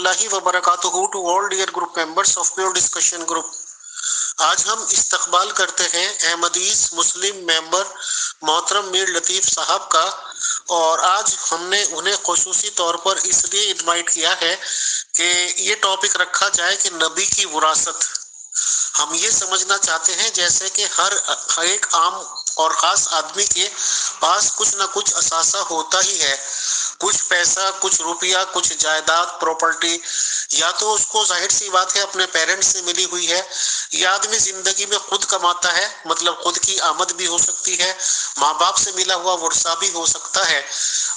اللہ وبرکاتہ to all dear group members of pure discussion group. آج ہم استقبال کرتے ہیں احمدیز مسلم ممبر محترم میر لطیف صاحب کا، اور آج ہم نے انہیں خصوصی طور پر اس لیے انوائٹ کیا ہے کہ یہ ٹاپک رکھا جائے کہ نبی کی وراثت۔ ہم یہ سمجھنا چاہتے ہیں جیسے کہ ہر ایک عام اور خاص آدمی کے پاس کچھ نہ کچھ اثاثہ ہوتا ہی ہے، کچھ پیسہ، کچھ روپیہ، کچھ جائیداد، پراپرٹی، یا تو اس کو ظاہر سی بات ہے اپنے پیرنٹس سے ملی ہوئی ہے، یا آدمی زندگی میں خود کماتا ہے، مطلب خود کی آمد بھی ہو سکتی ہے، ماں باپ سے ملا ہوا ورثہ بھی ہو سکتا ہے۔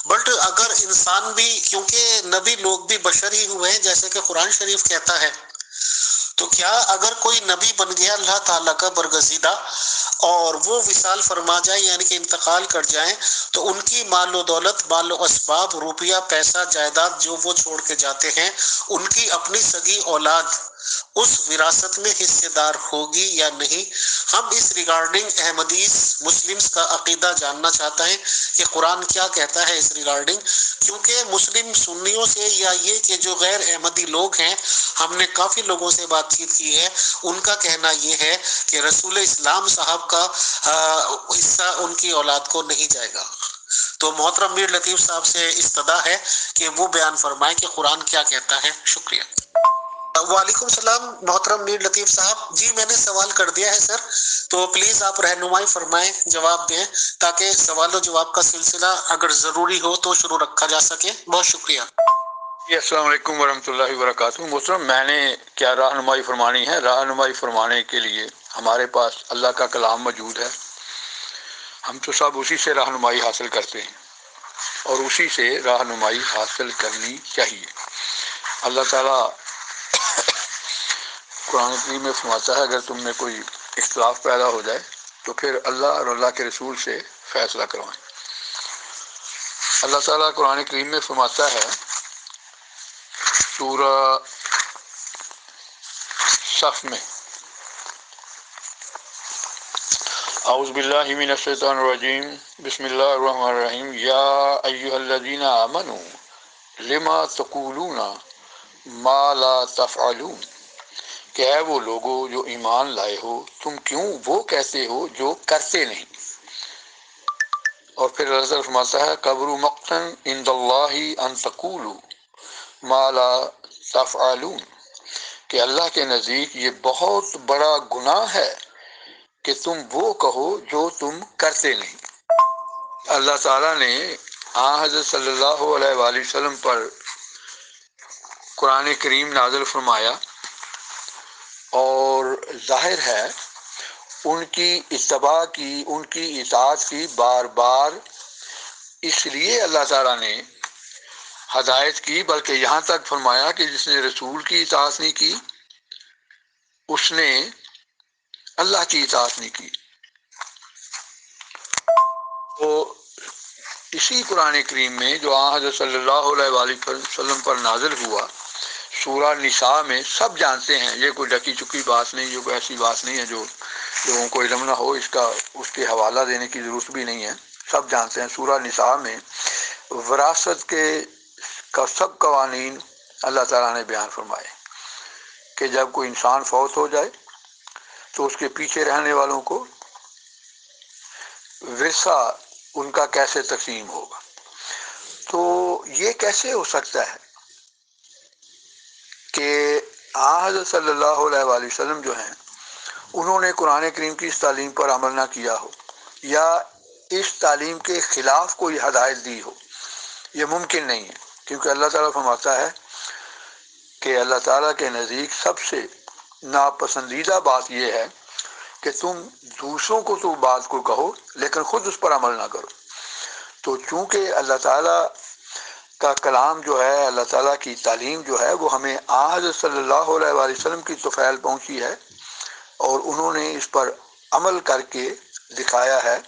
بٹ اگر انسان بھی، کیونکہ نبی لوگ بھی بشر ہی ہوئے ہیں جیسے کہ قرآن شریف کہتا ہے، تو کیا اگر کوئی نبی بن گیا اللہ تعالیٰ کا برگزیدہ اور وہ وصال فرما جائے یعنی کہ انتقال کر جائیں، تو ان کی مال و دولت، مال و اسباب، روپیہ، پیسہ، جائیداد جو وہ چھوڑ کے جاتے ہیں، ان کی اپنی سگی اولاد اس وراثت میں حصے دار ہوگی یا نہیں؟ ہم اس ریگارڈنگ احمدیز مسلمز کا عقیدہ جاننا چاہتے ہیں کہ قرآن کیا کہتا ہے اس ریگارڈنگ، کیونکہ مسلم سنیوں سے یا یہ کہ جو غیر احمدی لوگ ہیں، ہم نے کافی لوگوں سے بات چیت کی ہے، ان کا کہنا یہ ہے کہ رسول اسلام صاحب کا حصہ ان کی اولاد کو نہیں جائے گا۔ تو محترم میر لطیف صاحب سے استدعا ہے کہ وہ بیان فرمائیں کہ قرآن کیا کہتا ہے۔ شکریہ۔ وعلیکم السلام محترم میر لطیف صاحب، جی میں نے سوال کر دیا ہے سر، تو پلیز آپ رہنمائی فرمائیں، جواب دیں، تاکہ سوال و جواب کا سلسلہ اگر ضروری ہو تو شروع رکھا جا سکے۔ بہت شکریہ۔ السلام علیکم ورحمۃ اللہ وبرکاتہ۔ محترم، میں نے کیا رہنمائی فرمانی ہے؟ رہنمائی فرمانے کے لیے ہمارے پاس اللہ کا کلام موجود ہے، ہم تو سب اسی سے رہنمائی حاصل کرتے ہیں اور اسی سے رہنمائی حاصل کرنی چاہیے۔ اللہ تعالیٰ قرآن کریم میں فرماتا ہے اگر تم میں کوئی اختلاف پیدا ہو جائے تو پھر اللہ اور اللہ کے رسول سے فیصلہ کروائیں۔ اللہ تعالیٰ قرآن کریم میں فرماتا ہے سورہ صف میں، اعوذ باللہ من الشیطان الرجیم، بسم اللہ الرحمن الرحیم، یا ایہا الذین آمنوا لما تقولون ما لا تفعلون، کہ اے وہ لوگو جو ایمان لائے ہو، تم کیوں وہ کہتے ہو جو کرتے نہیں۔ اور پھر اللہ فرماتا ہے کبر مقتا عند اللہ ان تقولوا ما لا تفعلون، کہ اللہ کے نزدیک یہ بہت بڑا گناہ ہے کہ تم وہ کہو جو تم کرتے نہیں۔ اللہ تعالیٰ نے حضرت صلی اللہ علیہ وآلہ وسلم پر قرآن کریم نازل فرمایا، اور ظاہر ہے ان کی اتباع کی، ان کی اطاعت کی بار بار اس لیے اللہ تعالیٰ نے ہدایت کی، بلکہ یہاں تک فرمایا کہ جس نے رسول کی اطاعت نہیں کی اس نے اللہ کی اطاعت نہیں کی۔ تو اسی قرآن کریم میں جو حضرت صلی اللہ علیہ وآلہ وسلم پر نازل ہوا، سورہ نساء میں، سب جانتے ہیں، یہ کوئی ڈکی چکی بات نہیں، یہ کوئی ایسی بات نہیں ہے جو لوگوں کو علم نہ ہو، اس کے حوالہ دینے کی ضرورت بھی نہیں ہے، سب جانتے ہیں۔ سورہ نساء میں وراثت کے سب قوانین اللہ تعالیٰ نے بیان فرمائے کہ جب کوئی انسان فوت ہو جائے تو اس کے پیچھے رہنے والوں کو ورثہ ان کا کیسے تقسیم ہوگا۔ تو یہ کیسے ہو سکتا ہے کہ حضرت صلی اللہ علیہ وآلہ وسلم جو ہیں انہوں نے قرآن کریم کی اس تعلیم پر عمل نہ کیا ہو یا اس تعلیم کے خلاف کوئی ہدایت دی ہو؟ یہ ممکن نہیں ہے، کیونکہ اللہ تعالیٰ فرماتا ہے کہ اللہ تعالیٰ کے نزدیک سب سے ناپسندیدہ بات یہ ہے کہ تم دوسروں کو تو بات کو کہو لیکن خود اس پر عمل نہ کرو۔ تو چونکہ اللہ تعالیٰ کا کلام جو ہے، اللہ تعالیٰ کی تعلیم جو ہے، وہ ہمیں حضرت صلی اللہ علیہ وآلہ وسلم کی طفیل پہنچی ہے اور انہوں نے اس پر عمل کر کے دکھایا ہے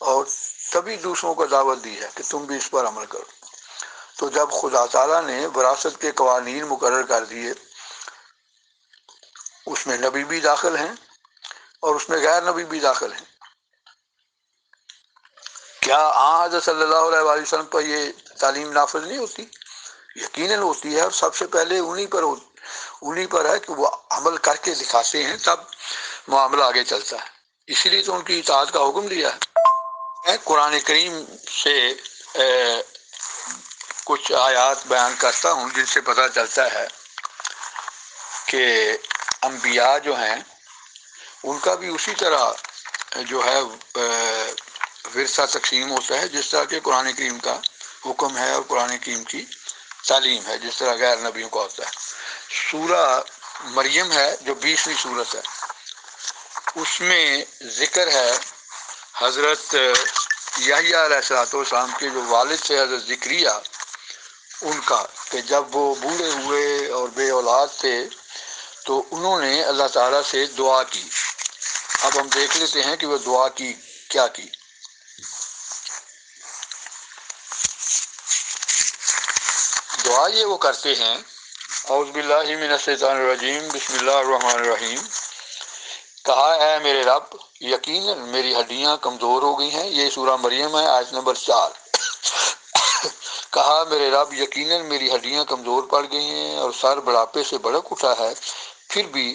اور سبھی دوسروں کو دعوت دی ہے کہ تم بھی اس پر عمل کرو۔ تو جب خدا تعالیٰ نے وراثت کے قوانین مقرر کر دیے، اس میں نبی بھی داخل ہیں اور اس میں غیر نبی بھی داخل ہیں، کیا حضرت صلی اللہ علیہ وآلہ وسلم پر یہ تعلیم نافذ نہیں ہوتی؟ یقیناً ہوتی ہے، اور سب سے پہلے انہی پر ہے کہ وہ عمل کر کے دکھاتے ہیں، تب معاملہ آگے چلتا ہے. اسی لیے تو ان کی اطاعت کا حکم دیا ہے. میں قرآن کریم سے کچھ آیات بیان کرتا ہوں جن سے پتہ چلتا ہے کہ انبیاء جو ہیں ان کا بھی اسی طرح جو ہے ورثہ تقسیم ہوتا ہے جس طرح کہ قرآن کریم کا حکم ہے اور قرآن کریم کی تعلیم ہے، جس طرح غیر نبیوں کا ہوتا ہے. سورہ مریم ہے جو 20ویں سورت ہے، اس میں ذکر ہے حضرت یحییٰ علیہ السلام کے جو والد تھے حضرت زکریا، ان کا کہ جب وہ بوڑھے ہوئے اور بے اولاد تھے تو انہوں نے اللہ تعالیٰ سے دعا کی. اب ہم دیکھ لیتے ہیں کہ وہ دعا کی کیا کی. دعا یہ وہ کرتے ہیں، اعوذ باللہ من الشیطان الرجیم، بسم اللہ الرحمن الرحیم. کہا اے میرے رب، یقیناً میری ہڈیاں کمزور ہو گئی ہیں. یہ سورہ مریم ہے، آیت نمبر 4. کہا میرے رب، یقیناً میری ہڈیاں کمزور پڑ گئی ہیں اور سر بڑھاپے سے بڑک اٹھا ہے، پھر بھی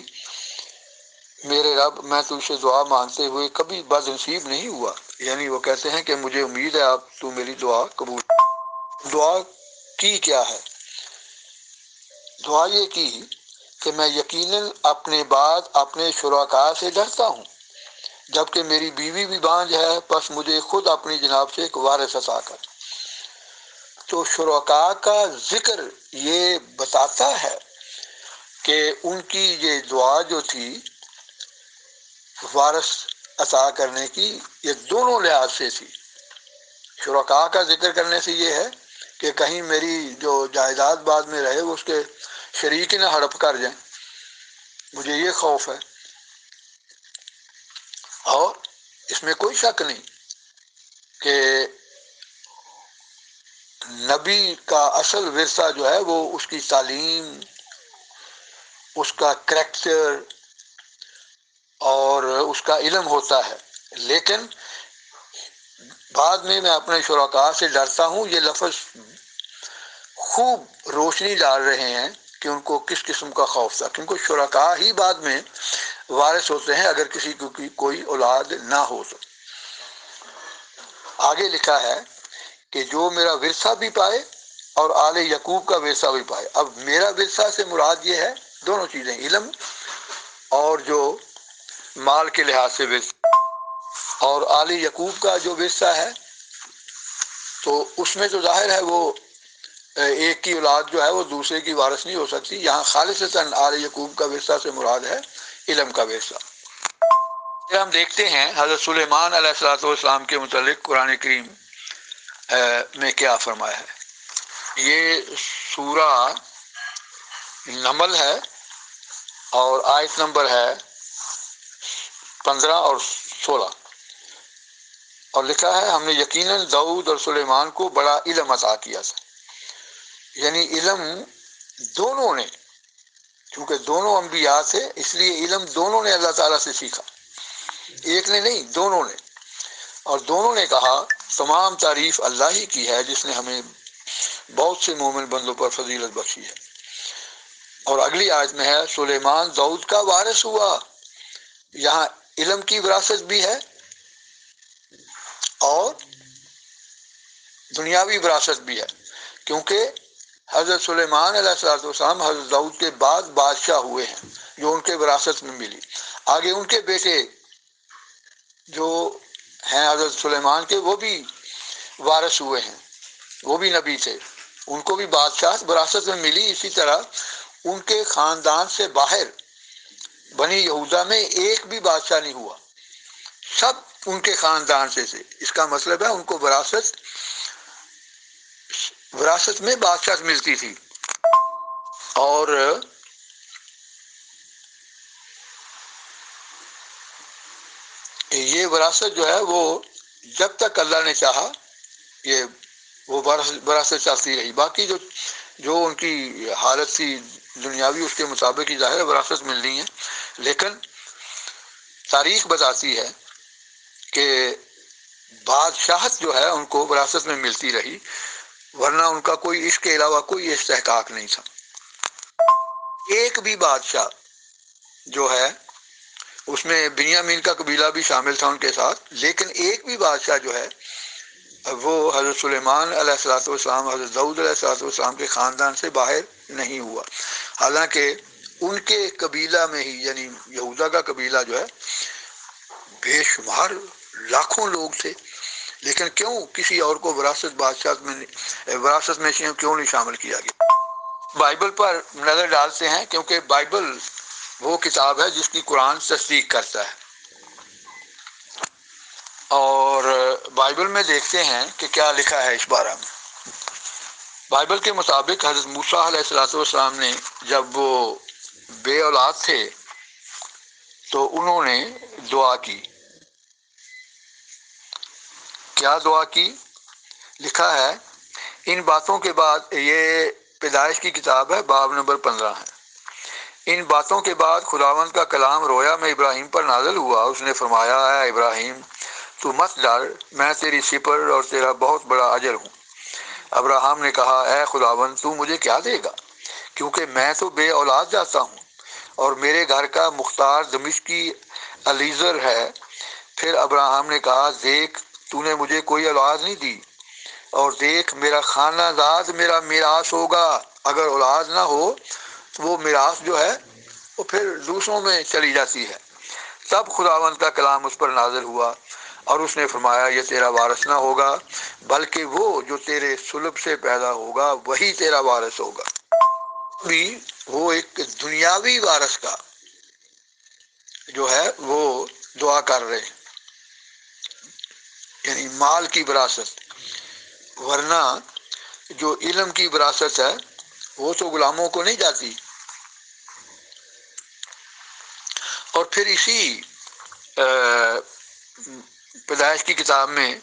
میرے رب میں تجھ سے دعا مانگتے ہوئے کبھی بد نصیب نہیں ہوا. یعنی وہ کہتے ہیں کہ مجھے امید ہے آپ تو میری دعا قبول. دعا کی کیا ہے؟ دعا یہ کی کہ میں یقیناً اپنے بعد اپنے شرکاء سے ڈرتا ہوں، جبکہ میری بیوی بھی بانجھ ہے، پس مجھے خود اپنی جناب سے ایک وارث عطا کر. تو شرکاء کا ذکر یہ بتاتا ہے کہ ان کی یہ دعا جو تھی وارث عطا کرنے کی، یہ دونوں لحاظ سے تھی. شرکاء کا ذکر کرنے سے یہ ہے کہ کہیں میری جو جائیداد بعد میں رہے وہ اس کے شریک نہ ہڑپ کر جائیں، مجھے یہ خوف ہے. اور اس میں کوئی شک نہیں کہ نبی کا اصل ورثہ جو ہے وہ اس کی تعلیم، اس کا کریکٹر اور اس کا علم ہوتا ہے. لیکن بعد میں اپنے شرکاء سے ڈرتا ہوں، یہ لفظ خوب روشنی ڈال رہے ہیں کہ ان کو کس قسم کا خوف تھا، کیونکہ شرکاء ہی بعد میں وارث ہوتے ہیں اگر کسی کی کوئی اولاد نہ ہو تو. آگے لکھا ہے کہ جو میرا ورثہ بھی پائے اور آل یعقوب کا ورثہ بھی پائے. اب میرا ورثہ سے مراد یہ ہے دونوں چیزیں، علم اور جو مال کے لحاظ سے ورثہ. اور آل یعقوب کا جو ورثہ ہے تو اس میں تو ظاہر ہے وہ ایک کی اولاد جو ہے وہ دوسرے کی وارث نہیں ہو سکتی. یہاں خالصتاً آل یعقوب کا ورثہ سے مراد ہے علم کا ورثہ. پھر ہم دیکھتے ہیں حضرت سلیمان علیہ السلام کے متعلق قرآن کریم میں کیا فرمایا ہے. یہ سورہ نمل ہے اور آیت نمبر ہے 15 اور 16، اور لکھا ہے ہم نے یقیناً داؤد اور سلیمان کو بڑا علم عطا کیا تھا. یعنی علم دونوں نے، کیونکہ دونوں انبیاء تھے اس لیے علم دونوں نے اللہ تعالیٰ سے سیکھا، ایک نے نہیں دونوں نے. اور دونوں نے کہا تمام تعریف اللہ ہی کی ہے جس نے ہمیں بہت سے مومن بندوں پر فضیلت بخشی ہے. اور اگلی آیت میں ہے سلیمان داؤد کا وارث ہوا. یہاں علم کی وراثت بھی ہے اور دنیاوی وراثت بھی ہے، کیونکہ حضرت سلیمان علیہ السلام حضرت داؤد کے بعد بادشاہ ہوئے ہیں جو ان کے وراثت میں ملی. آگے ان کے بیٹے جو ہیں حضرت سلیمان کے وہ بھی وارث ہوئے ہیں، وہ بھی نبی تھے، ان کو بھی بادشاہ وراثت میں ملی. اسی طرح ان کے خاندان سے باہر بنی یہودا میں ایک بھی بادشاہ نہیں ہوا، سب ان کے خاندان سے تھے. اس کا مطلب ہے ان کو وراثت میں بادشاہ ملتی تھی. اور یہ وراثت جو ہے وہ جب تک اللہ نے چاہا یہ وہ وراثت چلتی رہی. باقی جو ان کی حالت تھی دنیاوی اس کے مطابق ہی ظاہر وراثت ملنی ہے، لیکن تاریخ بتاتی ہے کہ بادشاہت جو ہے ان کو وراثت میں ملتی رہی. ورنہ ان کا کوئی اس کے علاوہ کوئی استحقاق نہیں تھا۔ ایک بھی بادشاہ جو ہے اس میں بنیامین کا قبیلہ بھی شامل تھا ان کے ساتھ، لیکن ایک بھی بادشاہ جو ہے وہ حضرت سلیمان علیہ الصلوۃ والسلام، حضرت داؤد علیہ الصلوۃ والسلام کے خاندان سے باہر نہیں ہوا، حالانکہ ان کے قبیلہ میں ہی، یعنی یہودا کا قبیلہ جو ہے بے شمار لاکھوں لوگ تھے، لیکن کیوں کسی اور کو وراثت میں کیوں نہیں شامل کیا گیا؟ بائبل پر نظر ڈالتے ہیں، کیونکہ بائبل وہ کتاب ہے جس کی قرآن تصدیق کرتا ہے، اور بائبل میں دیکھتے ہیں کہ کیا لکھا ہے اس بارے میں۔ بائبل کے مطابق حضرت موسیٰ علیہ الصلوۃ والسلام نے جب وہ بے اولاد تھے تو انہوں نے دعا کی۔ کیا دعا کی؟ لکھا ہے ان باتوں کے بعد، یہ پیدائش کی کتاب ہے، باب نمبر 15 ہے۔ ان باتوں کے بعد خداوند کا کلام رویا میں ابراہیم پر نازل ہوا، اس نے فرمایا، اے ابراہیم تو مت ڈر، میں تیری سپر اور تیرا بہت بڑا اجر ہوں۔ ابراہیم نے کہا، اے خداوند تو مجھے کیا دے گا، کیونکہ میں تو بے اولاد جاتا ہوں اور میرے گھر کا مختار دمشقی الیزر ہے۔ پھر ابراہیم نے کہا، دیکھ تو نے مجھے کوئی اولاد نہیں دی، اور دیکھ میرا خانہ زاد میرا میراث ہوگا۔ اگر اولاد نہ ہو تو وہ میراث جو ہے وہ پھر دوسروں میں چلی جاتی ہے۔ تب خداوند کا کلام اس پر نازل ہوا اور اس نے فرمایا، یہ تیرا وارث نہ ہوگا، بلکہ وہ جو تیرے صلب سے پیدا ہوگا وہی تیرا وارث ہوگا۔ بھی وہ ایک دنیاوی وارث کا جو ہے وہ دعا کر رہے ہیں، یعنی مال کی وراثت، ورنہ جو علم کی وراثت ہے وہ تو غلاموں کو نہیں جاتی۔ اور پھر اسی پیدائش کی کتاب میں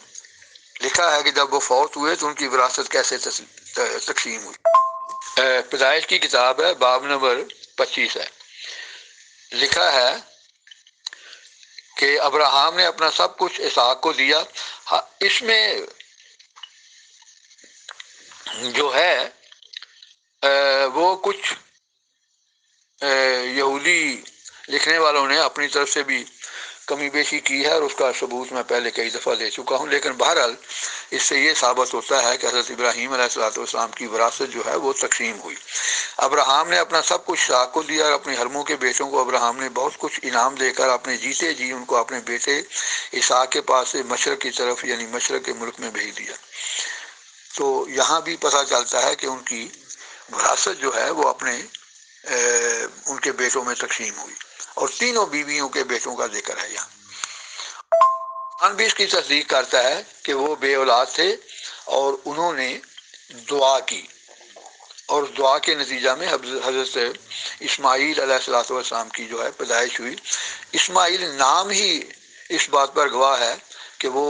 لکھا ہے کہ جب وہ فوت ہوئے تو ان کی وراثت کیسے تقسیم ہوئی۔ پیدائش کی کتاب ہے، باب نمبر 25 ہے۔ لکھا ہے کہ ابراہیم نے اپنا سب کچھ اسحاق کو دیا۔ اس میں جو ہے وہ کچھ یہودی لکھنے والوں نے اپنی طرف سے بھی کمی بیشی کی ہے، اور اس کا ثبوت میں پہلے کئی دفعہ دے چکا ہوں، لیکن بہرحال اس سے یہ ثابت ہوتا ہے کہ حضرت ابراہیم علیہ الصلوۃ والسلام کی وراثت جو ہے وہ تقسیم ہوئی۔ ابراہیم نے اپنا سب کچھ اسحاق کو دیا، اور اپنے حرموں کے بیٹوں کو ابراہیم نے بہت کچھ انعام دے کر اپنے جیتے جی ان کو اپنے بیٹے اسحاق کے پاس سے مشرق کی طرف، یعنی مشرق کے ملک میں بھیج دیا۔ تو یہاں بھی پتہ چلتا ہے کہ ان کی وراثت جو ہے وہ اپنے ان کے بیٹوں میں تقسیم ہوئی، اور تینوں بیویوں کے بیٹوں کا ذکر ہے یہاں۔ قرآن بھی اس کی تصدیق کرتا ہے کہ وہ بے اولاد تھے اور انہوں نے دعا کی، اور دعا کے نتیجہ میں حضرت اسماعیل علیہ الصلوۃ والسلام کی جو ہے پیدائش ہوئی۔ اسماعیل نام ہی اس بات پر گواہ ہے کہ وہ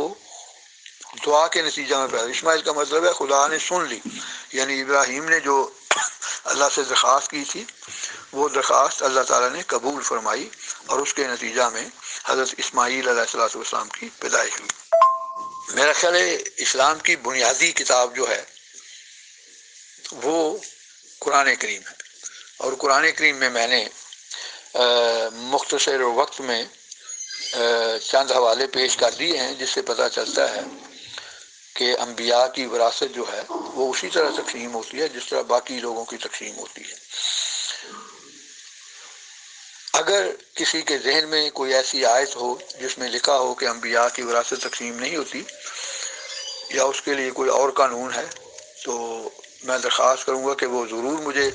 دعا کے نتیجہ میں پیدا۔ اسماعیل کا مطلب ہے خدا نے سن لی، یعنی ابراہیم نے جو اللہ سے درخواست کی تھی وہ درخواست اللہ تعالیٰ نے قبول فرمائی، اور اس کے نتیجہ میں حضرت اسماعیل علیہ الصلوۃ والسلام کی پیدائش ہوئی۔ میرا خیال ہے اسلام کی بنیادی کتاب جو ہے وہ قرآن کریم ہے، اور قرآن کریم میں نے مختصر وقت میں چند حوالے پیش کر دیے ہیں، جس سے پتہ چلتا ہے کہ انبیاء کی وراثت جو ہے وہ اسی طرح تقسیم ہوتی ہے جس طرح باقی لوگوں کی تقسیم ہوتی ہے۔ اگر کسی کے ذہن میں کوئی ایسی آیت ہو جس میں لکھا ہو کہ انبیاء کی وراثت تقسیم نہیں ہوتی، یا اس کے لیے کوئی اور قانون ہے، تو میں درخواست کروں گا کہ وہ ضرور مجھے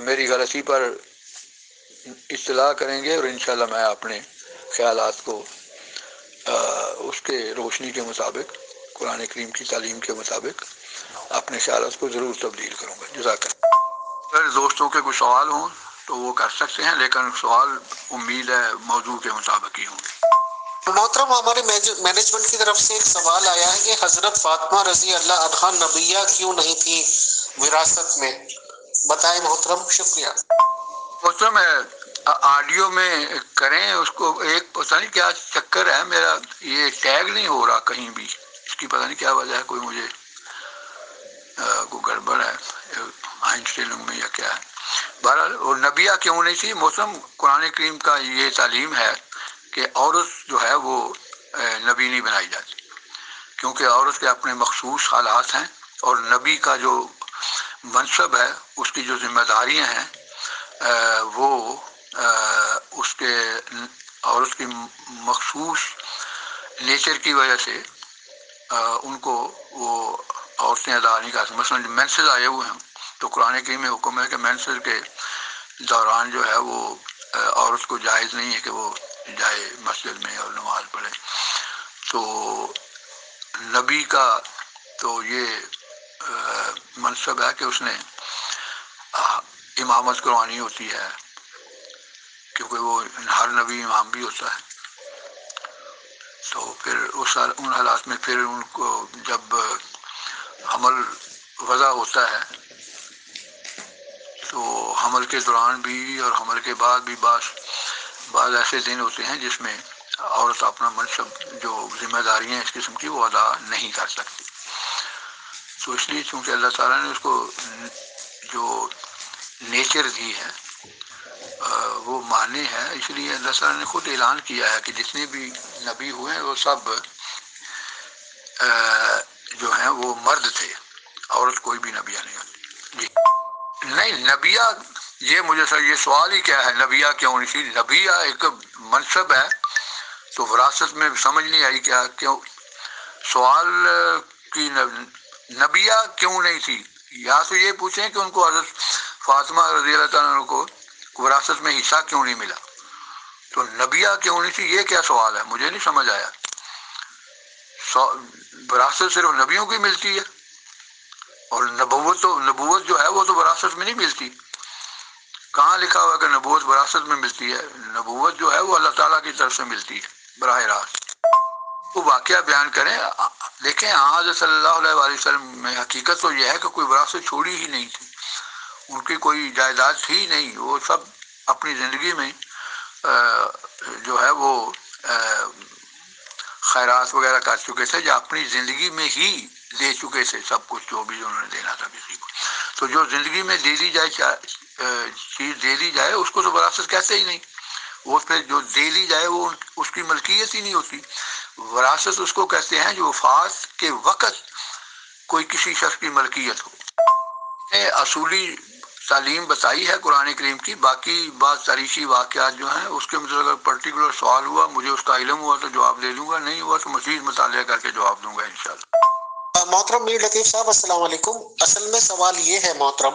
میری غلطی پر اطلاع کریں گے، اور انشاءاللہ میں اپنے خیالات کو اس کے روشنی کے مطابق، قرآن کریم کی تعلیم کے مطابق اپنے خیالات کو ضرور تبدیل کروں گا۔ جزاک اللہ۔ اگر دوستوں کے کوئی سوال ہوں تو وہ کر سکتے ہیں، لیکن سوال امید ہے موضوع کے مطابق ہی ہوں گے۔ محترم، ہمارے مینجمنٹ کی طرف سے ایک سوال آیا ہے کہ حضرت فاطمہ رضی اللہ عنہا نبیہ کیوں نہیں تھی وراثت میں؟ بتائیں محترم، شکریہ۔ محترم آڈیو میں کریں اس کو، ایک پتہ نہیں کیا چکر ہے، میرا یہ ٹیگ نہیں ہو رہا کہیں بھی، اس کی پتہ نہیں کیا وجہ ہے، کوئی مجھے کوئی گڑبڑ ہے آئنسٹائن میں یا کیا ہے. بہرحال اور نبیہ کیوں نہیں تھی محترم؟ قرآن کریم کا یہ تعلیم ہے کہ عورت جو ہے وہ نبی نہیں بنائی جاتی، کیونکہ عورت کے اپنے مخصوص حالات ہیں، اور نبی کا جو منصب ہے، اس کی جو ذمہ داریاں ہیں، وہ اس کے عورت کی مخصوص نیچر کی وجہ سے ان کو وہ عورتیں ادا نہیں کر سکتی. مثلاً مینسز آئے ہوئے ہیں تو قرآن کریم میں حکم ہے کہ مینسز کے دوران جو ہے وہ عورت کو جائز نہیں ہے کہ وہ جائے مسجد میں اور نماز پڑھے. تو نبی کا تو یہ منصب ہے کہ اس نے امامت کروانی ہوتی ہے، کیونکہ وہ ہر نبی امام بھی ہوتا ہے. تو پھر ان حالات میں پھر ان کو جب حمل وضع ہوتا ہے تو حمل کے دوران بھی اور حمل کے بعد بھی بعض ایسے دن ہوتے ہیں جس میں عورت اپنا منصب جو ذمہ داریاں ہیں اس قسم کی وہ ادا نہیں کر سکتی. تو اس لیے چونکہ اللہ تعالیٰ نے اس کو جو نیچر دی ہے وہ معنی ہے، اس لیے اللہ تعالیٰ نے خود اعلان کیا ہے کہ جتنے بھی نبی ہوئے ہیں وہ سب جو ہیں وہ مرد تھے، عورت کوئی بھی نبیہ نہیں ہوتی. جی نہیں، نبیہ یہ مجھے سر یہ سوال ہی کیا ہے نبیہ کیوں نہیں تھی؟ نبیہ ایک منصب ہے تو وراثت میں سمجھ نہیں آئی کیا کیوں سوال کی نبیہ کیوں نہیں تھی؟ یا تو یہ پوچھیں کہ ان کو حضرت فاطمہ رضی اللہ تعالیٰ عنہ کو وراثت میں حصہ کیوں نہیں ملا؟ تو نبیہ کیوں نہیں تھی یہ کیا سوال ہے؟ مجھے نہیں سمجھ آیا. وراثت صرف نبیوں کی ملتی ہے، اور نبوت جو ہے وہ تو وراثت میں نہیں ملتی. کہاں لکھا ہوا کہ نبوت وراثت میں ملتی ہے؟ نبوت جو ہے وہ اللہ تعالیٰ کی طرف سے ملتی ہے براہ راست. وہ واقعہ بیان کریں. دیکھیں حضرت صلی اللہ علیہ وآلہ وسلم میں حقیقت تو یہ ہے کہ کوئی وراثت چھوڑی ہی نہیں تھی، ان کی کوئی جائیداد تھی نہیں. وہ سب اپنی زندگی میں جو ہے وہ خیرات وغیرہ کر چکے تھے، یا اپنی زندگی میں ہی دے چکے تھے سب کچھ جو بھی انہوں نے دینا تھا کسی کو. تو جو زندگی میں دے دی جائے چیز دے دی جائے اس کو تو وراثت کہتے ہی نہیں. وہ پھر جو دے لی جائے وہ اس کی ملکیت ہی نہیں ہوتی. وراثت اس کو کہتے ہیں جو وفات کے وقت کوئی کسی شخص کی ملکیت ہو. اصولی تعلیم بتائی ہے قرآن کریم کی. باقی بعض تاریخی واقعات جو ہیں اس کے مطلب اگر پرٹیکولر سوال ہوا، مجھے اس کا علم ہوا تو جواب دے دوں گا، نہیں ہوا تو مزید مطالعہ کر کے جواب دوں گا انشاءاللہ. محترم میر لطیف صاحب السلام علیکم. اصل میں سوال یہ ہے محترم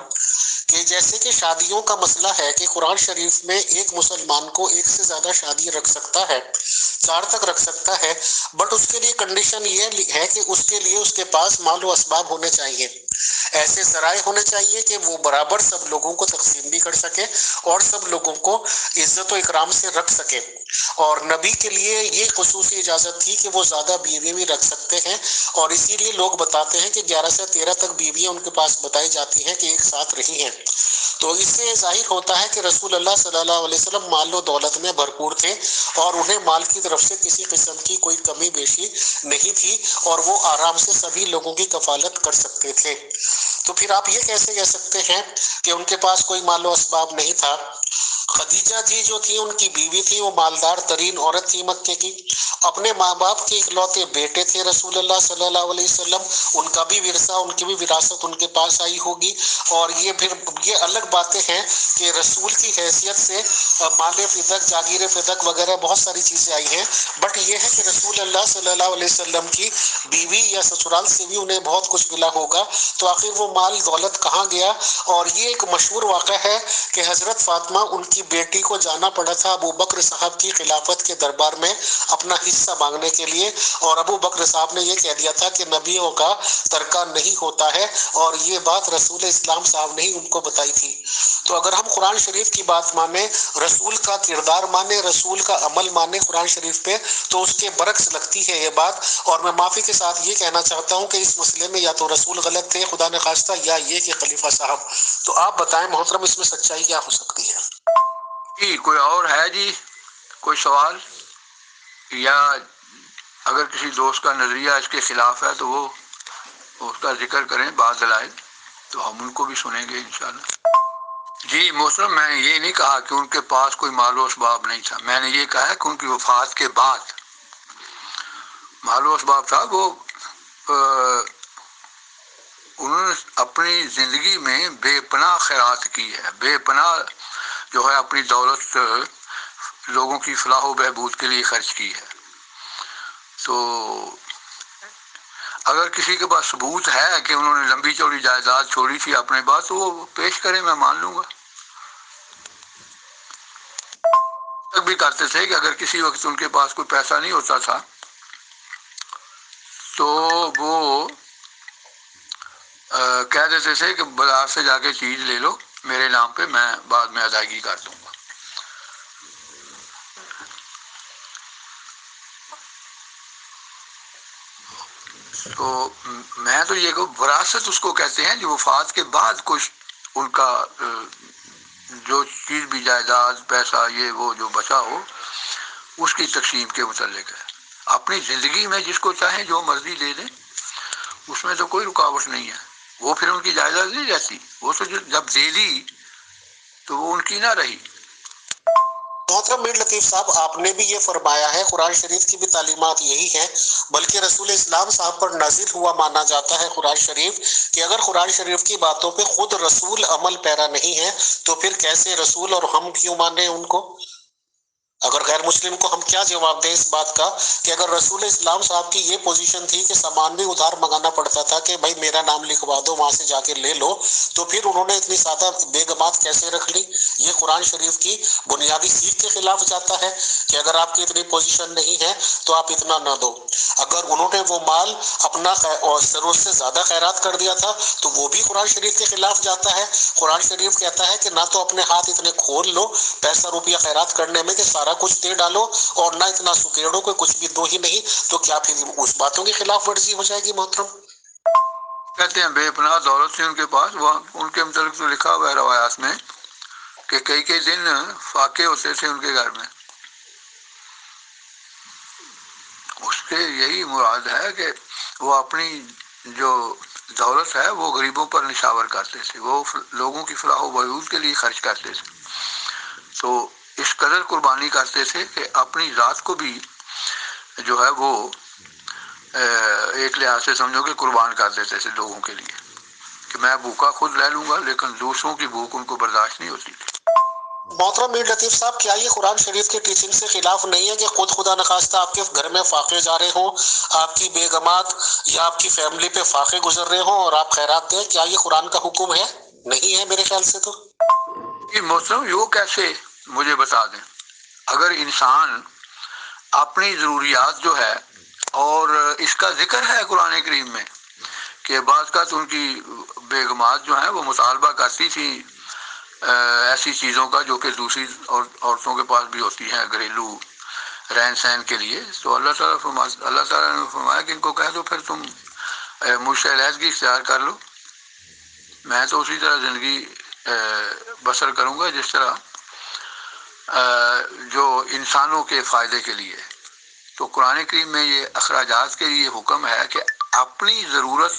کہ جیسے کہ شادیوں کا مسئلہ ہے کہ قرآن شریف میں ایک مسلمان کو ایک سے زیادہ شادی رکھ سکتا ہے، 4 تک رکھ سکتا ہے، بٹ اس کے لیے کنڈیشن یہ ہے کہ اس کے لیے اس کے پاس مال و اسباب ہونے چاہیے، ایسے ذرائع ہونے چاہیے کہ وہ برابر سب لوگوں کو تقسیم بھی کر سکے اور سب لوگوں کو عزت و اکرام سے رکھ سکے. اور نبی کے لیے یہ خصوصی اجازت تھی کہ وہ زیادہ بیوی بھی رکھ سکتے ہیں، اور اسی لیے لوگ بتاتے ہیں کہ 11 سے 13 تک بیویاں ان کے پاس بتائی جاتی ہیں کہ ایک ساتھ رہی ہیں. تو اس سے ظاہر ہوتا ہے کہ رسول اللہ صلی اللہ علیہ وسلم مال و دولت میں بھرپور تھے اور انہیں مال کی طرف سے کسی قسم کی کوئی کمی بیشی نہیں تھی، اور وہ آرام سے سبھی لوگوں کی کفالت کر سکتے تھے. تو پھر آپ یہ کیسے کہہ سکتے ہیں کہ ان کے پاس کوئی مال و اسباب نہیں تھا؟ خدیجہ جی جو تھی ان کی بیوی تھی، وہ مالدار ترین عورت تھی مکے کی، اپنے ماں باپ کے اکلوتے بیٹے تھے رسول اللہ صلی اللہ علیہ وسلم، ان کا بھی ورثہ، ان کی بھی وراثت ان کے پاس آئی ہوگی. اور یہ پھر یہ الگ باتیں ہیں کہ رسول کی حیثیت سے مال فدق، جاگیر فدق وغیرہ بہت ساری چیزیں آئی ہیں، بٹ یہ ہے کہ رسول اللہ صلی اللہ علیہ وسلم کی بیوی یا سسرال سے بھی انہیں بہت کچھ ملا ہوگا. تو آخر وہ مال دولت کہاں گیا؟ اور یہ ایک مشہور واقعہ ہے کہ حضرت فاطمہ ان کی بیٹی کو جانا پڑا تھا ابو بکر صاحب کی خلافت کے دربار میں اپنا حصہ مانگنے کے لیے، اور ابو بکر صاحب نے یہ کہہ دیا تھا کہ نبیوں کا ترکہ نہیں ہوتا ہے، اور یہ بات رسول اسلام صاحب نے ہی ان کو بتائی تھی. تو اگر ہم قرآن شریف کی بات مانیں، رسول کا کردار مانیں، رسول کا عمل مانیں قرآن شریف پہ، تو اس کے برعکس لگتی ہے یہ بات. اور میں معافی کے ساتھ یہ کہنا چاہتا ہوں کہ اس مسئلے میں یا تو رسول غلط تھے خدا نہ خواستہ، یا یہ کہ خلیفہ صاحب. تو آپ بتائیں محترم اس میں سچائی کیا ہو سکتی ہے؟ جی کوئی اور ہے جی کوئی سوال، یا اگر کسی دوست کا نظریہ اس کے خلاف ہے تو وہ اس کا ذکر کریں بعض دلائل، تو ہم ان کو بھی سنیں گے انشاءاللہ۔ جی محترم، میں نے یہ نہیں کہا کہ ان کے پاس کوئی مال و اسباب نہیں تھا، میں نے یہ کہا ہے کہ ان کی وفات کے بعد مال و اسباب تھا۔ وہ انہوں نے اپنی زندگی میں بے پناہ خیرات کی ہے، بے پناہ جو ہے اپنی دولت لوگوں کی فلاح و بہبود کے لیے خرچ کی ہے۔ تو اگر کسی کے پاس ثبوت ہے کہ انہوں نے لمبی چوڑی جائیداد چھوڑی تھی اپنے پاس، تو وہ پیش کریں، میں مان لوں گا۔ تک بھی کرتے تھے کہ اگر کسی وقت ان کے پاس کوئی پیسہ نہیں ہوتا تھا تو وہ کہہ دیتے تھے کہ بازار سے جا کے چیز لے لو میرے نام پہ، میں بعد میں ادائیگی کر دوں گا۔ تو میں تو یہ کہ وراثت اس کو کہتے ہیں جو وفات کے بعد کچھ ان کا جو چیز بھی جائیداد پیسہ یہ وہ جو بچا ہو اس کی تقسیم کے متعلق ہے۔ اپنی زندگی میں جس کو چاہیں جو مرضی دے دیں، اس میں تو کوئی رکاوٹ نہیں ہے، وہ پھر ان کی جائیداد نہیں رہتی، وہ تو جب دے دی تو وہ ان کی نہ رہی۔ محترم میر لطیف صاحب، آپ نے بھی یہ فرمایا ہے، قرآن شریف کی بھی تعلیمات یہی ہیں، بلکہ رسول اسلام صاحب پر نازل ہوا مانا جاتا ہے قرآن شریف، کہ اگر قرآن شریف کی باتوں پہ خود رسول عمل پیرا نہیں ہے تو پھر کیسے رسول، اور ہم کیوں مانیں ان کو؟ اگر غیر مسلم کو ہم کیا جواب دیں اس بات کا کہ اگر رسول اسلام صاحب کی یہ پوزیشن تھی کہ سامان بھی ادھار منگانا پڑتا تھا کہ بھائی میرا نام لکھوا دو، وہاں سے جا کے لے لو، تو پھر انہوں نے اتنی سادہ بیگمات کیسے رکھ لی؟ یہ قرآن شریف کی بنیادی سیکھ کے خلاف جاتا ہے کہ اگر آپ کی اتنی پوزیشن نہیں ہے تو آپ اتنا نہ دو۔ اگر انہوں نے وہ مال اپنا ضرورت سے زیادہ خیرات کر دیا تھا تو وہ بھی قرآن شریف کے خلاف جاتا ہے۔ قرآن شریف کہتا ہے کہ نہ تو اپنے ہاتھ اتنے کھول لو پیسہ روپیہ خیرات کرنے میں کہ سارا کچھ دے ڈالو، اور نہ اتنا سکیڑو کہ کچھ بھی دو ہی نہیں، تو کیا پھر اس باتوں کی خلاف ورزی ہو جائے گی محترم؟ کہتے ہیں بے پناہ دولت تھی ان کے پاس، وہ ان کے متعلق تو لکھا ہوا ہے روایات میں کہ کئی کئی دن فاقے ہوتے تھے ان کے گھر میں۔ اس سے یہی مراد ہے کہ وہ اپنی جو دولت ہے وہ غریبوں پر نشاور کرتے تھے، وہ لوگوں کی فلاح و بہبود کے لیے خرچ کرتے تھے، تو اس قدر قربانی کرتے تھے کہ اپنی ذات کو بھی جو ہے وہ ایک لحاظ سے سمجھو کہ قربان کر دیتے تھے لوگوں کے لیے، کہ میں بھوکا خود رہ لوں گا لیکن دوسروں کی بھوک ان کو برداشت نہیں ہوتی تھی۔ محترم میر لطیف صاحب، کیا یہ قرآن شریف کی ٹیچنگ سے خلاف نہیں ہے کہ خود خدا نخواستہ آپ کے گھر میں فاقے جا رہے ہوں، آپ کی بیگمات یا آپ کی فیملی پہ فاقے گزر رہے ہوں اور آپ خیرات دیں؟ کیا یہ قرآن کا حکم ہے؟ نہیں ہے میرے خیال سے تو۔ یہ محترم یہ کیسے مجھے بتا دیں، اگر انسان اپنی ضروریات جو ہے، اور اس کا ذکر ہے قرآن کریم میں کہ بعض کا تو ان کی بیگمات جو ہیں وہ مطالبہ کرتی تھی ایسی چیزوں کا جو کہ دوسری عورتوں کے پاس بھی ہوتی ہیں گھریلو رہن سہن کے لیے، تو اللہ تعالیٰ نے فرمایا کہ ان کو کہہ دو پھر تم مجھ سے علیحدگی اختیار کر لو، میں تو اسی طرح زندگی بسر کروں گا جس طرح جو انسانوں کے فائدے کے لیے۔ تو قرآن کریم میں یہ اخراجات کے لیے حکم ہے کہ اپنی ضرورت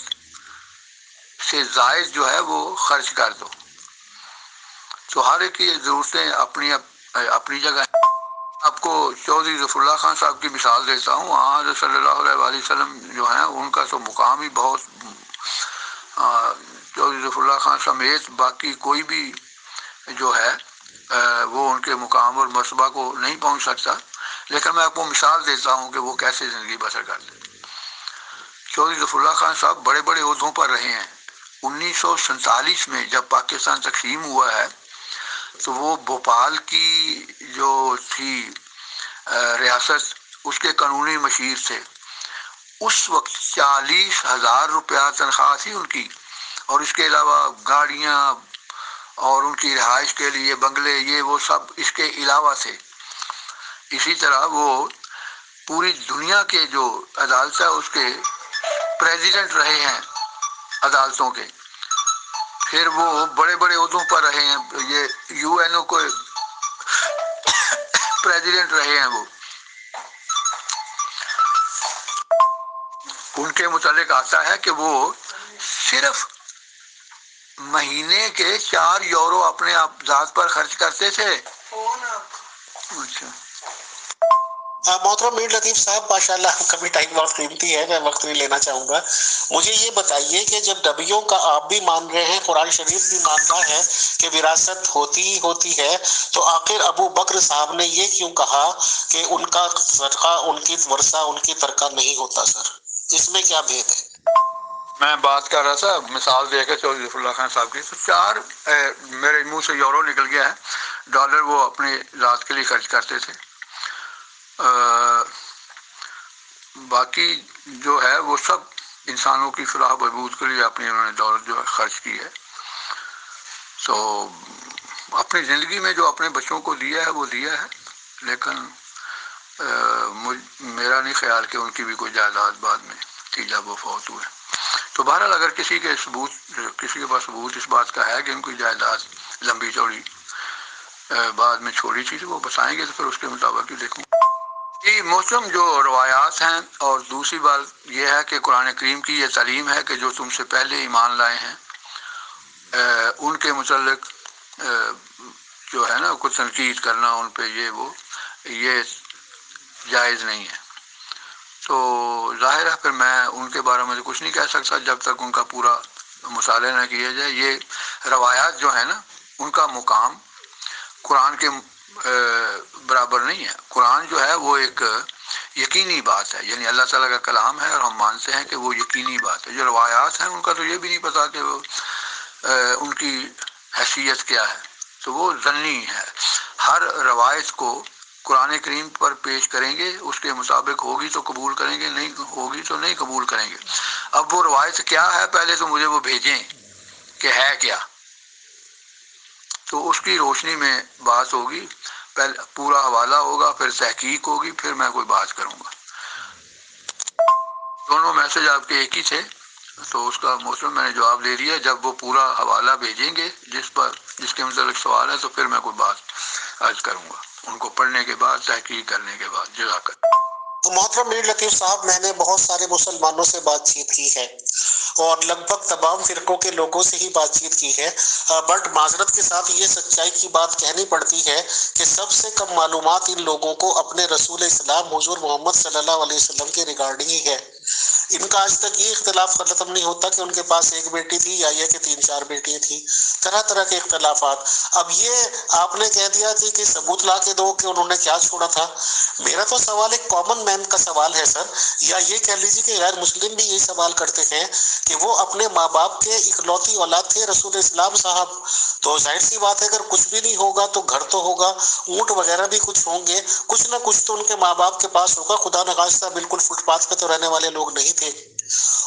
سے زائد جو ہے وہ خرچ کر دو۔ تو ہر ایک کی ضرورتیں اپنی جگہ ہیں۔ آپ کو چودھری ظفر اللہ خان صاحب کی مثال دیتا ہوں، حضرت صلی اللہ علیہ وآلہ وسلم جو ہیں ان کا تو مقام ہی بہت، چودھری ظفر اللہ خان سمیت باقی کوئی بھی جو ہے وہ ان کے مقام اور مرتبہ کو نہیں پہنچ سکتا، لیکن میں آپ کو مثال دیتا ہوں کہ وہ کیسے زندگی بسر کرتے۔ چودھری ظفر اللہ خان صاحب بڑے بڑے عہدوں پر رہے ہیں۔ 1947 میں جب پاکستان تقسیم ہوا ہے تو وہ بھوپال کی جو تھی ریاست اس کے قانونی مشیر تھے۔ اس وقت 40,000 روپیہ تنخواہ تھی ان کی، اور اس کے علاوہ گاڑیاں اور ان کی رہائش کے لیے بنگلے یہ وہ سب اس کے علاوہ تھے۔ اسی طرح وہ پوری دنیا کے جو عدالت ہے اس کے پریزیڈنٹ رہے ہیں عدالتوں کے، پھر وہ بڑے بڑے عہدوں پر رہے ہیں، یہ یو این او کو پریزیڈنٹ رہے ہیں۔ وہ ان کے متعلق آتا ہے کہ وہ صرف مہینے کے 4 یورو اپنے آپ ذات پر خرچ کرتے تھے. اچھا محترم میر لطیف صاحب ماشاءاللہ کا بھی ٹائم بہت قیمتی ہے، میں وقت نہیں لینا چاہوں گا. مجھے یہ بتائیے کہ جب نبیوں کا آپ بھی مان رہے ہیں، قرآن شریف بھی مانتا ہے کہ وراثت ہوتی ہی ہوتی ہے، تو آخر ابو بکر صاحب نے یہ کیوں کہا کہ ان کا صدقہ، ان کی ورثہ، ان کی ترکہ نہیں ہوتا؟ سر اس میں کیا بھید ہے؟ میں بات کر رہا تھا مثال دے کے چودھری ظفر اللہ خان صاحب کی، تو 4 میرے منہ سے یورو نکل گیا ہے، ڈالر وہ اپنے ذات کے لیے خرچ کرتے تھے. باقی جو ہے وہ سب انسانوں کی فلاح و بہبود کے لیے اپنی انہوں نے دولت جو ہے خرچ کی ہے. تو اپنی زندگی میں جو اپنے بچوں کو دیا ہے وہ دیا ہے، لیکن میرا نہیں خیال کہ ان کی بھی کوئی جائیداد بعد میں تھی جب وہ فوت ہوئے. تو بہرحال اگر کسی کے پاس ثبوت اس بات کا ہے کہ ان کی جائیداد لمبی چوڑی بعد میں چھوڑی تھی تو وہ بتائیں گے، تو پھر اس کے مطابق ہی دیکھوں. یہ موسم جو روایات ہیں، اور دوسری بات یہ ہے کہ قرآن کریم کی یہ تعلیم ہے کہ جو تم سے پہلے ایمان لائے ہیں ان کے متعلق جو ہے نا کچھ تنقید کرنا ان پہ یہ جائز نہیں ہے. تو ظاہر ہے پھر میں ان کے بارے میں کچھ نہیں کہہ سکتا جب تک ان کا پورا مطالعہ نہ کیا جائے. یہ روایات جو ہیں نا ان کا مقام قرآن کے برابر نہیں ہے. قرآن جو ہے وہ ایک یقینی بات ہے، یعنی اللہ تعالیٰ کا کلام ہے اور ہم مانتے ہیں کہ وہ یقینی بات ہے. جو روایات ہیں ان کا تو یہ بھی نہیں پتا کہ وہ ان کی حیثیت کیا ہے، تو وہ ظنی ہے. ہر روایت کو قرآن کریم پر پیش کریں گے، اس کے مطابق ہوگی تو قبول کریں گے، نہیں ہوگی تو نہیں قبول کریں گے. اب وہ روایت کیا ہے پہلے تو مجھے وہ بھیجیں کہ ہے کیا، تو اس کی روشنی میں بات ہوگی. پہلے پورا حوالہ ہوگا، پھر تحقیق ہوگی، پھر میں کوئی بات کروں گا. دونوں میسج آپ کے ایک ہی تھے، تو اس کا موسم میں نے جواب دے دیا. جب وہ پورا حوالہ بھیجیں گے جس کے متعلق سوال ہے، تو پھر میں کوئی بات عرض کروں گا ان کو پڑھنے کے بعد، تحقیق کرنے کے بعد. جزاک اللہ. محترم میر لطیف صاحب، میں نے بہت سارے مسلمانوں سے بات چیت کی ہے اور لگ بھگ تمام فرقوں کے لوگوں سے ہی بات چیت کی ہے، بٹ معذرت کے ساتھ یہ سچائی کی بات کہنی پڑتی ہے کہ سب سے کم معلومات ان لوگوں کو اپنے رسول اسلام حضور محمد صلی اللہ علیہ وسلم کے ریگارڈنگ ہی ہے. ان کا آج تک یہ اختلاف ختم نہیں ہوتا کہ ان کے پاس ایک بیٹی تھی یا یہ کہ 3-4 بیٹیاں تھیں، طرح طرح کے اختلافات. اب یہ آپ نے کہہ دیا کہ ثبوت لا کے دو کہ انہوں نے کیا چھوڑا تھا. میرا تو سوال ایک کامن مین کا سوال ہے سر، یا یہ کہہ لیجیے کہ غیر مسلم بھی یہی سوال کرتے ہیں کہ وہ اپنے ماں باپ کے اکلوتی اولاد تھے رسول اسلام صاحب. تو ظاہر سی بات ہے اگر کچھ بھی نہیں ہوگا تو گھر تو ہوگا، اونٹ وغیرہ بھی کچھ ہوں گے، کچھ نہ کچھ تو ان کے ماں باپ کے پاس ہوگا. خدا نخواستہ بالکل فٹ پاتھ پہ تو رہنے والے لوگ نہیں تھے.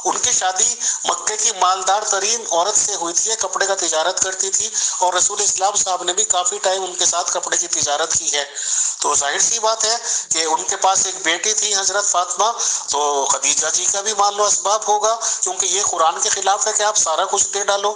ان کی شادی مکے کی مالدار ترین عورت سے ہوئی تھی، کپڑے کا تجارت کرتی تھی، اور رسول اسلام صاحب نے بھی کافی ٹائم ان کے ساتھ کپڑے کی تجارت کی ہے. تو ظاہر سی بات ہے کہ ان کے پاس ایک بیٹی تھی حضرت فاطمہ، تو خدیجہ جی کا بھی مان لو اسباب ہوگا، کیونکہ یہ قرآن کے خلاف ہے کہ آپ سارا کچھ دے ڈالو.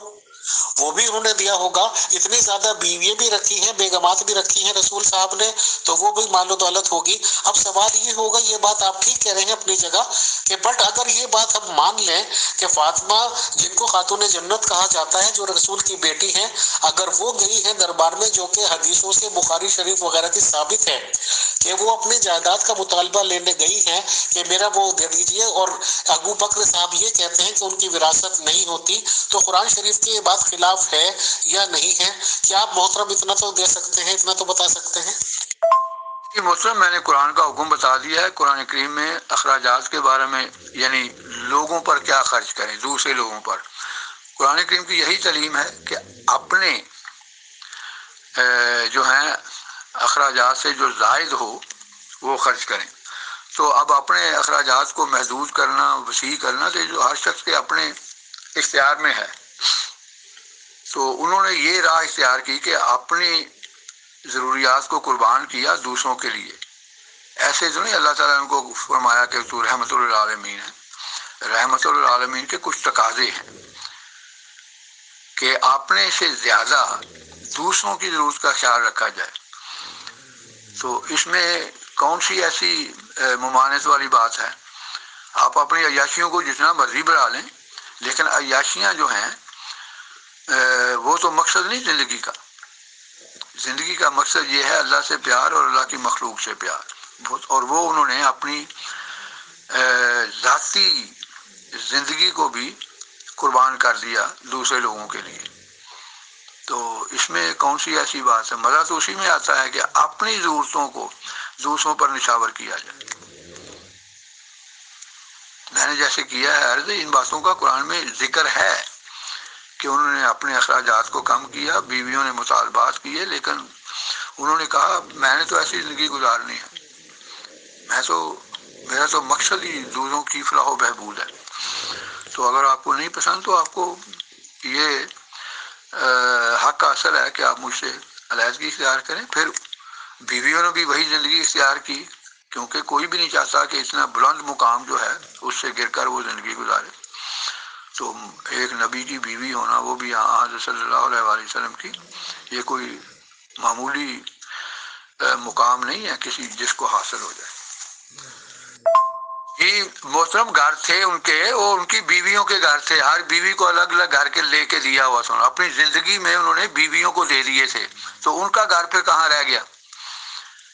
وہ بھی انہوں نے دیا ہوگا. اتنی زیادہ بیوییں بھی رکھی ہیں، بیگمات بھی رکھی ہیں رسول صاحب نے، تو وہ بھی مال و دولت ہوگی. اب سوال یہ ہوگا، یہ بات آپ ٹھیک کہہ رہے ہیں اپنی جگہ کہ بٹ اگر یہ بات ہم مان لیں کہ فاطمہ جن کو خاتون جنت کہا جاتا ہے، جو رسول کی بیٹی ہیں، اگر وہ گئی ہے دربار میں، جو کہ حدیثوں سے بخاری شریف وغیرہ کی ثابت ہے کہ وہ اپنی جائیداد کا مطالبہ لینے گئی ہیں کہ میرا وہ دے دیجئے، اور ابو بکر صاحب یہ کہتے ہیں کہ ان کی وراثت نہیں ہوتی، تو قرآن شریف کی یہ بات خلاف ہے یا نہیں ہے؟ کیا آپ محترم اتنا تو دے سکتے ہیں، اتنا تو بتا سکتے ہیں؟ یہ مسلم میں نے قرآن کا حکم بتا دیا ہے. قرآن کریم میں اخراجات کے بارے میں، یعنی لوگوں پر کیا خرچ کریں، دوسرے لوگوں پر، قرآن کریم کی یہی تعلیم ہے کہ اپنے جو ہیں اخراجات سے جو زائد ہو وہ خرچ کریں. تو اب اپنے اخراجات کو محدود کرنا، وسیع کرنا، تو جو ہر شخص کے اپنے اختیار میں ہے. تو انہوں نے یہ راہ اختیار کی کہ اپنی ضروریات کو قربان کیا دوسروں کے لیے. ایسے تو نہیں اللہ تعالیٰ نے ان کو فرمایا کہ تو رحمت للعالمین ہے. رحمت للعالمین کے کچھ تقاضے ہیں کہ اپنے سے زیادہ دوسروں کی ضرورت کا خیال رکھا جائے. تو اس میں کون سی ایسی ممانعت والی بات ہے؟ آپ اپنی عیاشیوں کو جتنا مرضی بڑھا لیں، لیکن عیاشیاں جو ہیں وہ تو مقصد نہیں زندگی کا. زندگی کا مقصد یہ ہے اللہ سے پیار اور اللہ کی مخلوق سے پیار، اور وہ انہوں نے اپنی ذاتی زندگی کو بھی قربان کر دیا دوسرے لوگوں کے لیے. تو اس میں کون سی ایسی بات ہے؟ مزہ تو اسی میں آتا ہے کہ اپنی ضرورتوں کو دوسروں پر نشاور کیا جائے. میں نے جیسے کیا ہے عرض، ان باتوں کا قرآن میں ذکر ہے کہ انہوں نے اپنے اخراجات کو کم کیا، بیویوں نے مطالبات کیے، لیکن انہوں نے کہا میں نے تو ایسی زندگی گزارنی ہے، میرا تو مقصد ہی دوسروں کی فلاح و بہبود ہے. تو اگر آپ کو نہیں پسند تو آپ کو یہ حق کا اثر ہے کہ آپ مجھ سے علیحدگی اختیار کریں. پھر بیویوں نے بھی وہی زندگی اختیار کی، کیونکہ کوئی بھی نہیں چاہتا کہ اتنا بلند مقام جو ہے اس سے گر کر وہ زندگی گزارے. تو ایک نبی کی بیوی ہونا، وہ بھی حضرت صلی اللہ علیہ وآلہ وسلم کی، یہ کوئی معمولی مقام نہیں ہے کسی جس کو حاصل ہو جائے. یہ محترم گھر تھے ان کے، اور ان کی بیویوں کے گھر تھے، ہر بیوی کو الگ الگ گھر کے لے کے دیا ہوا تھا. اپنی زندگی میں انہوں نے بیویوں کو دے دیے تھے، تو ان کا گھر پھر کہاں رہ گیا؟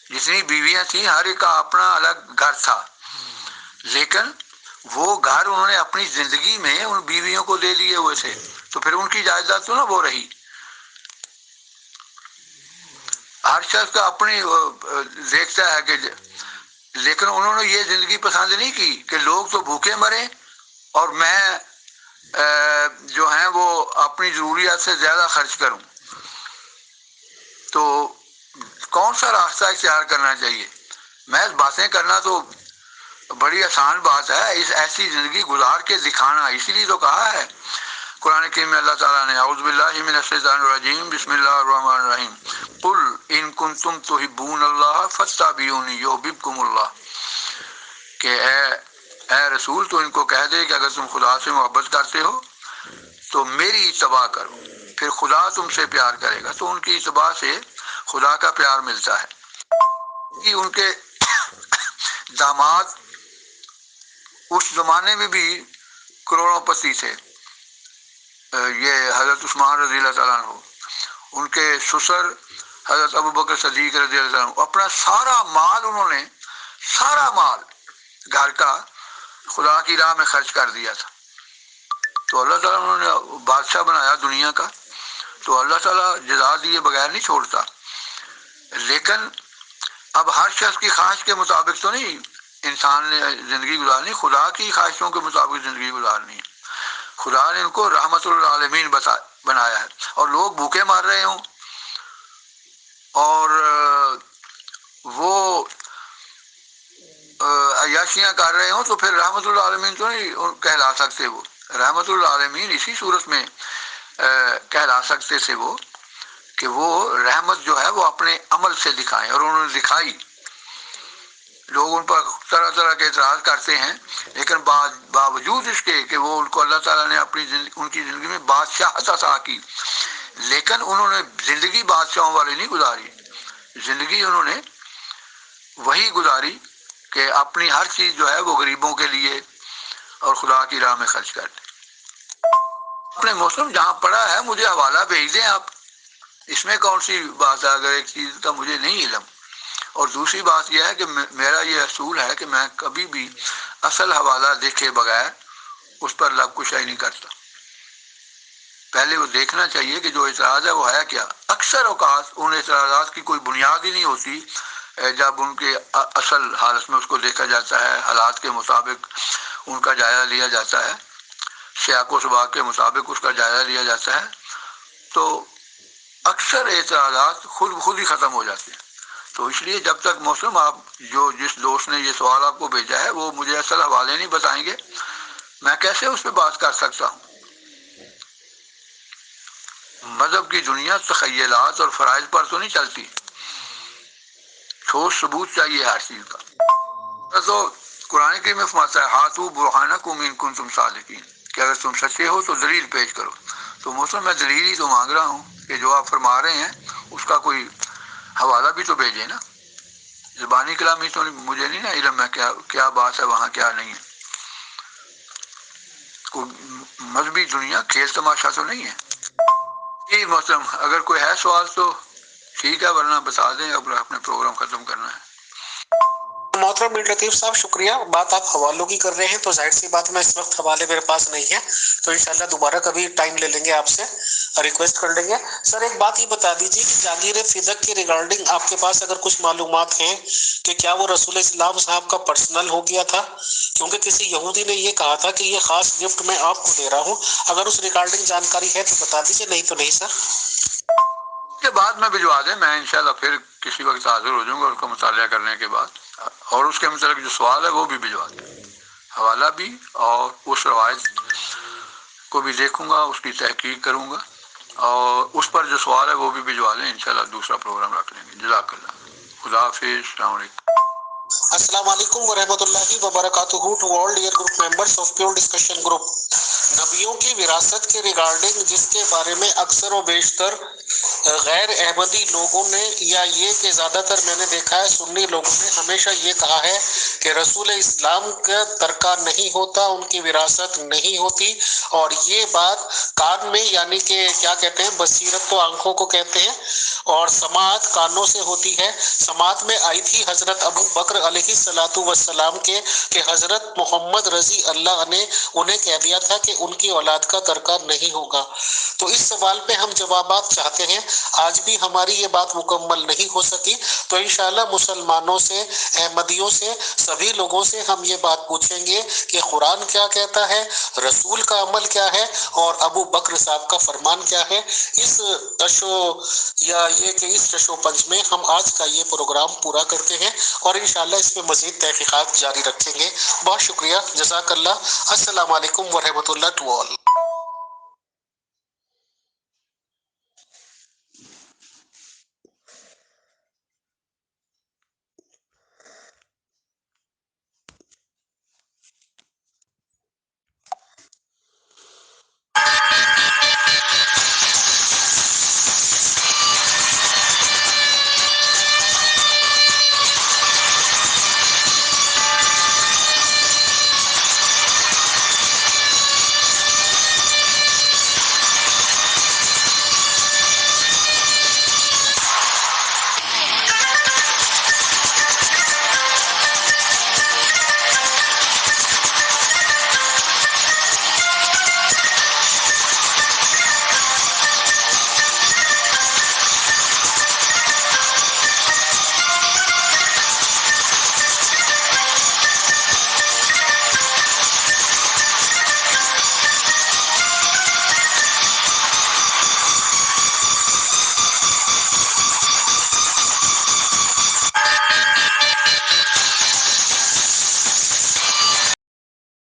جتنی بیویاں تھیں ہر ایک کا اپنا الگ گھر تھا، لیکن وہ گھر انہوں نے اپنی زندگی میں ان بیویوں کو دے دیے ہوئے تھے، تو پھر ان کی جائیداد تو نہ وہ رہی. ہر شخص کا اپنی دیکھتا ہے کہ، لیکن انہوں نے یہ زندگی پسند نہیں کی کہ لوگ تو بھوکے مریں اور میں جو ہیں وہ اپنی ضروریات سے زیادہ خرچ کروں. تو کون سا راستہ اختیار کرنا چاہیے؟ محض باتیں کرنا تو بڑی آسان بات ہے، اس ایسی زندگی گزار کے دکھانا. اسی لیے تو کہا ہے قرآن کریم میں اللہ تعالیٰ نے، اعوذ باللہ من الشیطان الرجیم، بسم اللہ الرحمن الرحیم، قل ان کنتم تحبون اللہ فاتبعونی یحببکم اللہ، کہ اے رسول تو ان کو کہہ دے کہ اگر تم خدا سے محبت کرتے ہو تو میری اتباع کرو، پھر خدا تم سے پیار کرے گا. تو ان کی اتباع سے خدا کا پیار ملتا ہے. کہ ان کے داماد اس زمانے میں بھی کروڑوں پتی تھے، یہ حضرت عثمان رضی اللہ تعالیٰ عنہ، ان کے سسر حضرت ابوبکر صدیق رضی اللہ عنہ، اپنا سارا مال انہوں نے، سارا مال گھر کا خدا کی راہ میں خرچ کر دیا تھا. تو اللہ تعالیٰ انہوں نے بادشاہ بنایا دنیا کا، تو اللہ تعالیٰ جزا دیے بغیر نہیں چھوڑتا. لیکن اب ہر شخص کی خواہش کے مطابق تو نہیں انسان نے زندگی گزارنی، خدا کی خواہشوں کے مطابق زندگی گزارنی ہے. خدا نے ان کو رحمت للعالمین بنایا ہے، اور لوگ بھوکے مار رہے ہوں اور وہ عیاشیاں کر رہے ہوں، تو پھر رحمت للعالمین تو نہیں کہلا سکتے. وہ رحمت للعالمین اسی صورت میں کہلا سکتے تھے وہ، کہ وہ رحمت جو ہے وہ اپنے عمل سے دکھائیں، اور انہوں نے دکھائی. لوگ ان پر طرح طرح کے اعتراض کرتے ہیں، لیکن باوجود اس کے کہ وہ ان کو اللہ تعالیٰ نے ان کی زندگی میں بادشاہت عطا کی، لیکن انہوں نے زندگی بادشاہوں والی نہیں گزاری. زندگی انہوں نے وہی گزاری کہ اپنی ہر چیز جو ہے وہ غریبوں کے لیے اور خدا کی راہ میں خرچ کر دیں. اپنے موسم جہاں پڑا ہے مجھے حوالہ بھیج دیں آپ، اس میں کون سی بات ہے اگر ایک چیز کا مجھے نہیں علم. اور دوسری بات یہ ہے کہ میرا یہ اصول ہے کہ میں کبھی بھی اصل حوالہ دیکھے بغیر اس پر لب کشائی نہیں کرتا. پہلے وہ دیکھنا چاہیے کہ جو اعتراض ہے وہ ہے کیا. اکثر اوقات ان اعتراضات کی کوئی بنیاد ہی نہیں ہوتی جب ان کے اصل حالت میں اس کو دیکھا جاتا ہے، حالات کے مطابق ان کا جائزہ لیا جاتا ہے، سیاق و سباق کے مطابق اس کا جائزہ لیا جاتا ہے، تو اکثر اعتراضات خود بخود ہی ختم ہو جاتے ہیں. تو اس لیے جب تک موسم آپ جس دوست نے یہ سوال آپ کو بھیجا ہے وہ مجھے اصل حوالے نہیں بتائیں گے، میں کیسے اس پہ بات کر سکتا ہوں. مذہب کی دنیا تخیلات اور فرائض پر تو نہیں چلتی، ٹھوس ثبوت چاہیے ہر چیز کا. تو قرآن کریم میں فرماتا ہے ہاتھو برہانکم ان کنتم صادقین، کہ اگر تم سچے ہو تو دلیل پیش کرو. تو موسم میں دلیل ہی تو مانگ رہا ہوں کہ جو آپ فرما رہے ہیں اس کا کوئی حوالہ بھی تو بھیجے نا. زبانی کلامی تو مجھے نہیں نا علم ہے کیا بات ہے وہاں کیا نہیں ہے. مذہبی دنیا کھیل تماشا تو نہیں ہے. جی محترم، اگر کوئی ہے سوال تو ٹھیک ہے، ورنہ بتا دیں، اب اپنے پروگرام ختم کرنا ہے. محترم میر لطیف صاحب شکریہ. بات آپ حوالوں کی کر رہے ہیں تو ظاہر سی بات میں اس وقت حوالے میرے پاس نہیں ہے، تو انشاءاللہ دوبارہ کبھی ٹائم لے لیں گے، آپ سے ریکویسٹ کر لیں گے. سر ایک بات یہ بتا دیجیے کہ جاگیر فدق کے ریگارڈنگ آپ کے پاس اگر کچھ معلومات ہیں کہ کیا وہ رسول اسلام صاحب کا پرسنل ہو گیا تھا؟ کیونکہ کسی یہودی نے یہ کہا تھا کہ یہ خاص گفٹ میں آپ کو دے رہا ہوں. اگر اس ریگارڈنگ جانکاری ہے تو بتا دیجیے، نہیں تو نہیں سر. کے بعد میں بھجوا دیں، میں انشاءاللہ پھر کسی وقت حاضر ہو جاؤں گا اس کو مطالعہ کرنے کے بعد، اور اس کے متعلق جو سوال ہے وہ بھی بھجوا دیں، حوالہ بھی، اور اس روایت کو بھی دیکھوں گا، اس کی تحقیق کروں گا، اور اس پر جو سوال ہے وہ بھی بھجوا دیں. انشاءاللہ دوسرا پروگرام رکھ لیں گے. جزاک اللہ. خدا حافظ. السلام علیکم. السلام علیکم ورحمۃ اللہ وبرکاتہ to all dear group members of pure discussion group. نبیوں کی وراثت کے ریگارڈنگ جس کے بارے میں اکثر و بیشتر غیر احمدی لوگوں نے، یا یہ کہ زیادہ تر میں نے دیکھا ہے سنی لوگوں نے ہمیشہ یہ کہا ہے کہ رسول اسلام کا ترکہ نہیں ہوتا، ان کی وراثت نہیں ہوتی. اور یہ بات کان میں، یعنی کہ کیا کہتے ہیں، بصیرت تو آنکھوں کو کہتے ہیں، اور سماعت کانوں سے ہوتی ہے. سماعت میں آئی تھی حضرت ابو بکر علیہ الصلوۃ والسلام کے کہ حضرت محمد رضی اللہ نے انہیں کہہ دیا تھا کہ ان کی اولاد کا ترکہ نہیں ہوگا. تو اس سوال پہ ہم جوابات چاہتے ہیں. آج بھی ہماری یہ بات مکمل نہیں ہو سکی، تو انشاءاللہ مسلمانوں سے، احمدیوں سے، سبھی لوگوں سے ہم یہ بات پوچھیں گے کہ قرآن کیا کہتا ہے، رسول کا عمل کیا ہے، اور ابو بکر صاحب کا فرمان کیا ہے. اس چشو پنج میں ہم آج کا یہ پروگرام پورا کرتے ہیں، اور انشاءاللہ اس پہ مزید تحقیقات جاری رکھیں گے. بہت شکریہ. جزاک اللہ. السلام علیکم ورحمۃ اللہ ٹو آل.